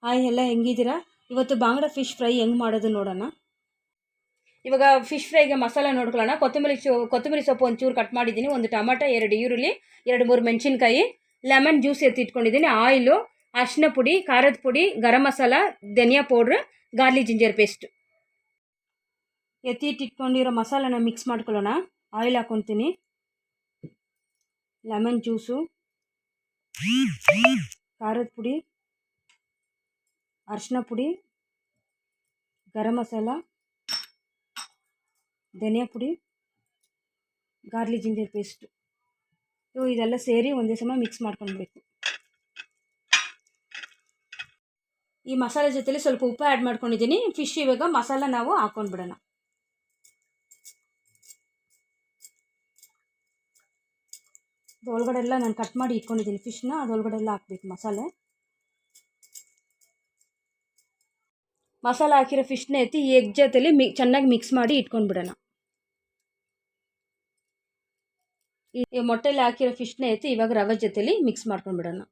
Hi ಎಲ್ಲ ಹೆಂಗಿದ್ದೀರಾ? ಇವತ್ತು ಬಾಂಗ್ಡಾ fish fry ಹೆಂಗೆ ಮಾಡೋದು ನೋಡೋಣ. ಇವಾಗ ಫಿಶ್ ಫ್ರೈಗೆ ಮಸಾಲೆ ನೋಡ್ಕೊಳ್ಳೋಣ. ಕೊತ್ತಂಬರಿ ಸೊಪ್ಪು ಒಂಚೂರು ಕಟ್ ಮಾಡಿದ್ದೀನಿ, ಒಂದು ಟೊಮಾಟೊ, 2 ಈರುಳ್ಳಿ, 2-3 ಮೆಣಸಿನ್ಕಾಯಿ, ಲೆಮನ್ ಜ್ಯೂಸ್ ಎತ್ತಿಟ್ಕೊಂಡಿದ್ದೀನಿ, ಆಯಿಲು, ಅರಿಶಿನ ಪುಡಿ, ಖಾರದ ಪುಡಿ, ಗರಂ ಮಸಾಲ, ಧನಿಯಾ ಪೌಡ್ರ್, ಗಾರ್ಲಿಕ್ ಜಿಂಜರ್ ಪೇಸ್ಟ್. ಎತ್ತಿಟ್ಟಿಟ್ಕೊಂಡಿರೋ ಮಸಾಲಾನ ಮಿಕ್ಸ್ ಮಾಡ್ಕೊಳ್ಳೋಣ. ಆಯಿಲ್ ಹಾಕ್ಕೊತೀನಿ, ಲೆಮನ್ ಜ್ಯೂಸು, ಖಾರದ ಪುಡಿ, ಅರಿಶಿನ ಪುಡಿ, ಗರಂ ಮಸಾಲ, ಧನಿಯಾ ಪುಡಿ, ಗಾರ್ಲಿಕ್ ಜಿಂಜರ್ ಪೇಸ್ಟು, ಇದೆಲ್ಲ ಸೇರಿ ಒಂದೇ ಸಮ ಮಿಕ್ಸ್ ಮಾಡ್ಕೊಳ್ಬೇಕು. ಈ ಮಸಾಲೆ ಜೊತೆಲಿ ಸ್ವಲ್ಪ ಉಪ್ಪು ಆ್ಯಡ್ ಮಾಡ್ಕೊಂಡಿದ್ದೀನಿ. ಫಿಶ್ ಇವಾಗ ಮಸಾಲ ನಾವು ಹಾಕೊಂಡ್ಬಿಡೋಣ. ಅದೊಳಗಡೆ ಎಲ್ಲ ನಾನು ಕಟ್ ಮಾಡಿ ಇಟ್ಕೊಂಡಿದ್ದೀನಿ ಫಿಶ್ನ, ಅದೊಳಗಡೆ ಎಲ್ಲ ಹಾಕ್ಬೇಕು ಮಸಾಲೆ. ಮಸಾಲ ಹಾಕಿರೋ ಫಿಶ್ನ ಎತ್ತಿ ಈ ಎಗ್ ಜೊತೆಲಿ ಚೆನ್ನಾಗಿ ಮಿಕ್ಸ್ ಮಾಡಿ ಇಟ್ಕೊಂಡ್ಬಿಡೋಣ. ಈ ಮೊಟ್ಟೆಲಿ ಹಾಕಿರೋ ಫಿಶ್ನ ಎತ್ತಿ ಇವಾಗ ರವೆ ಜೊತೆಲಿ ಮಿಕ್ಸ್ ಮಾಡ್ಕೊಂಡ್ಬಿಡೋಣ.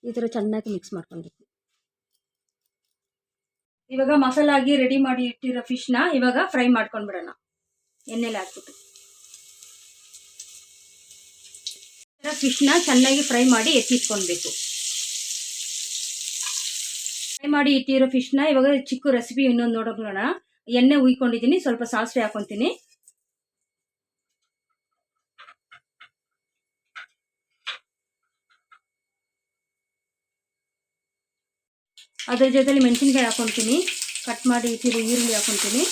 ಈ ಥರ ಚೆನ್ನಾಗಿ ಮಿಕ್ಸ್ ಮಾಡ್ಕೊಳ್ಬೇಕು. ಇವಾಗ ಮಸಾಲ ಆಗಿ ರೆಡಿ ಮಾಡಿ ಇಟ್ಟಿರೋ ಫಿಶ್ನ ಇವಾಗ ಫ್ರೈ ಮಾಡ್ಕೊಂಡ್ಬಿಡೋಣ ಎಣ್ಣೆಲಿ ಹಾಕ್ಬಿಟ್ಟು. ಫಿಶ್ನ ಚೆನ್ನಾಗಿ ಫ್ರೈ ಮಾಡಿ ಎತ್ತಿಟ್ಕೊಳ್ಬೇಕು. ಫ್ರೈ ಮಾಡಿ ಇಟ್ಟಿರೋ ಫಿಶ್ನ ಇವಾಗ ಚಿಕ್ಕ ರೆಸಿಪಿ ಇನ್ನೊಂದು ನೋಡೋಣ. ಎಣ್ಣೆ ಉಯ್ಕೊಂಡಿದ್ದೀನಿ, ಸ್ವಲ್ಪ ಸಾಸಿವೆ ಹಾಕೊತೀನಿ, ಅದ್ರ ಜೊತೆಲಿ ಮೆಣಸಿನ್ಕಾಯಿ ಹಾಕೊತೀನಿ, ಕಟ್ ಮಾಡಿ ಇಟ್ಟಿರೋ ಈರುಳ್ಳಿ ಹಾಕೊತೀನಿ,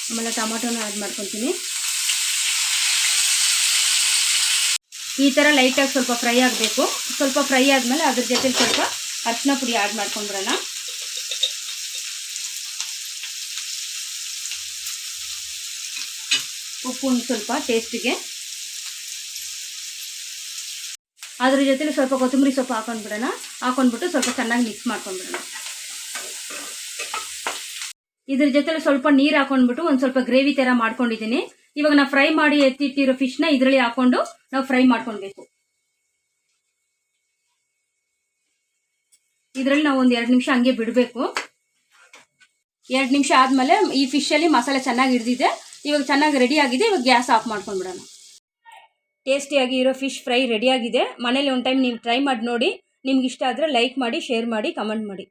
ಆಮೇಲೆ ಟೊಮಾಟೋನ ಆ್ಯಡ್ ಮಾಡ್ಕೊತೀನಿ. ಈ ಥರ ಲೈಟಾಗಿ ಸ್ವಲ್ಪ ಫ್ರೈ ಆಗಬೇಕು. ಸ್ವಲ್ಪ ಫ್ರೈ ಆದಮೇಲೆ ಅದ್ರ ಜೊತೆಲಿ ಸ್ವಲ್ಪ ಅರಿಶಿನ ಪುಡಿ ಆ್ಯಡ್ ಮಾಡ್ಕೊಂಡ್ಬಿಡೋಣ. ಉಪ್ಪು ಒಂದು ಸ್ವಲ್ಪ ಟೇಸ್ಟಿಗೆ. ಅದ್ರ ಜೊತೆಲಿ ಸ್ವಲ್ಪ ಕೊತ್ತಂಬರಿ ಸೊಪ್ಪು ಹಾಕೊಂಡ್ಬಿಟ್ಟು ಸ್ವಲ್ಪ ಚೆನ್ನಾಗಿ ಮಿಕ್ಸ್ ಮಾಡ್ಕೊಂಡ್ಬಿಡೋಣ. ಇದ್ರ ಜೊತೆಲಿ ಸ್ವಲ್ಪ ನೀರು ಹಾಕೊಂಡ್ಬಿಟ್ಟು ಒಂದು ಸ್ವಲ್ಪ ಗ್ರೇವಿ ಥರ ಮಾಡ್ಕೊಂಡಿದ್ದೀನಿ. ಇವಾಗ ನಾವು ಫ್ರೈ ಮಾಡಿ ಎತ್ತಿಟ್ಟಿರೋ ಫಿಶ್ನ ಇದರಲ್ಲಿ ಹಾಕೊಂಡು ನಾವು ಫ್ರೈ ಮಾಡ್ಕೊಳ್ಬೇಕು. ಇದರಲ್ಲಿ ನಾವು ಒಂದು 2 ನಿಮಿಷ ಹಂಗೆ ಬಿಡಬೇಕು. 2 ನಿಮಿಷ ಆದಮೇಲೆ ಈ ಫಿಶಲ್ಲಿ ಮಸಾಲೆ ಚೆನ್ನಾಗಿ ಹಿಡಿದಿದೆ, ಇವಾಗ ಚೆನ್ನಾಗಿ ರೆಡಿ ಆಗಿದೆ. ಇವಾಗ ಗ್ಯಾಸ್ ಆಫ್ ಮಾಡ್ಕೊಂಡ್ಬಿಡೋಣ. ಟೇಸ್ಟಿಯಾಗಿ ಇರೋ ಫಿಶ್ ಫ್ರೈ ರೆಡಿಯಾಗಿದೆ. ಮನೇಲಿ ಒಂದು ಟೈಮ್ ನೀವು ಟ್ರೈ ಮಾಡಿ ನೋಡಿ. ನಿಮ್ಗೆ ಇಷ್ಟ ಆದರೆ ಲೈಕ್ ಮಾಡಿ, ಶೇರ್ ಮಾಡಿ, ಕಮೆಂಟ್ ಮಾಡಿ.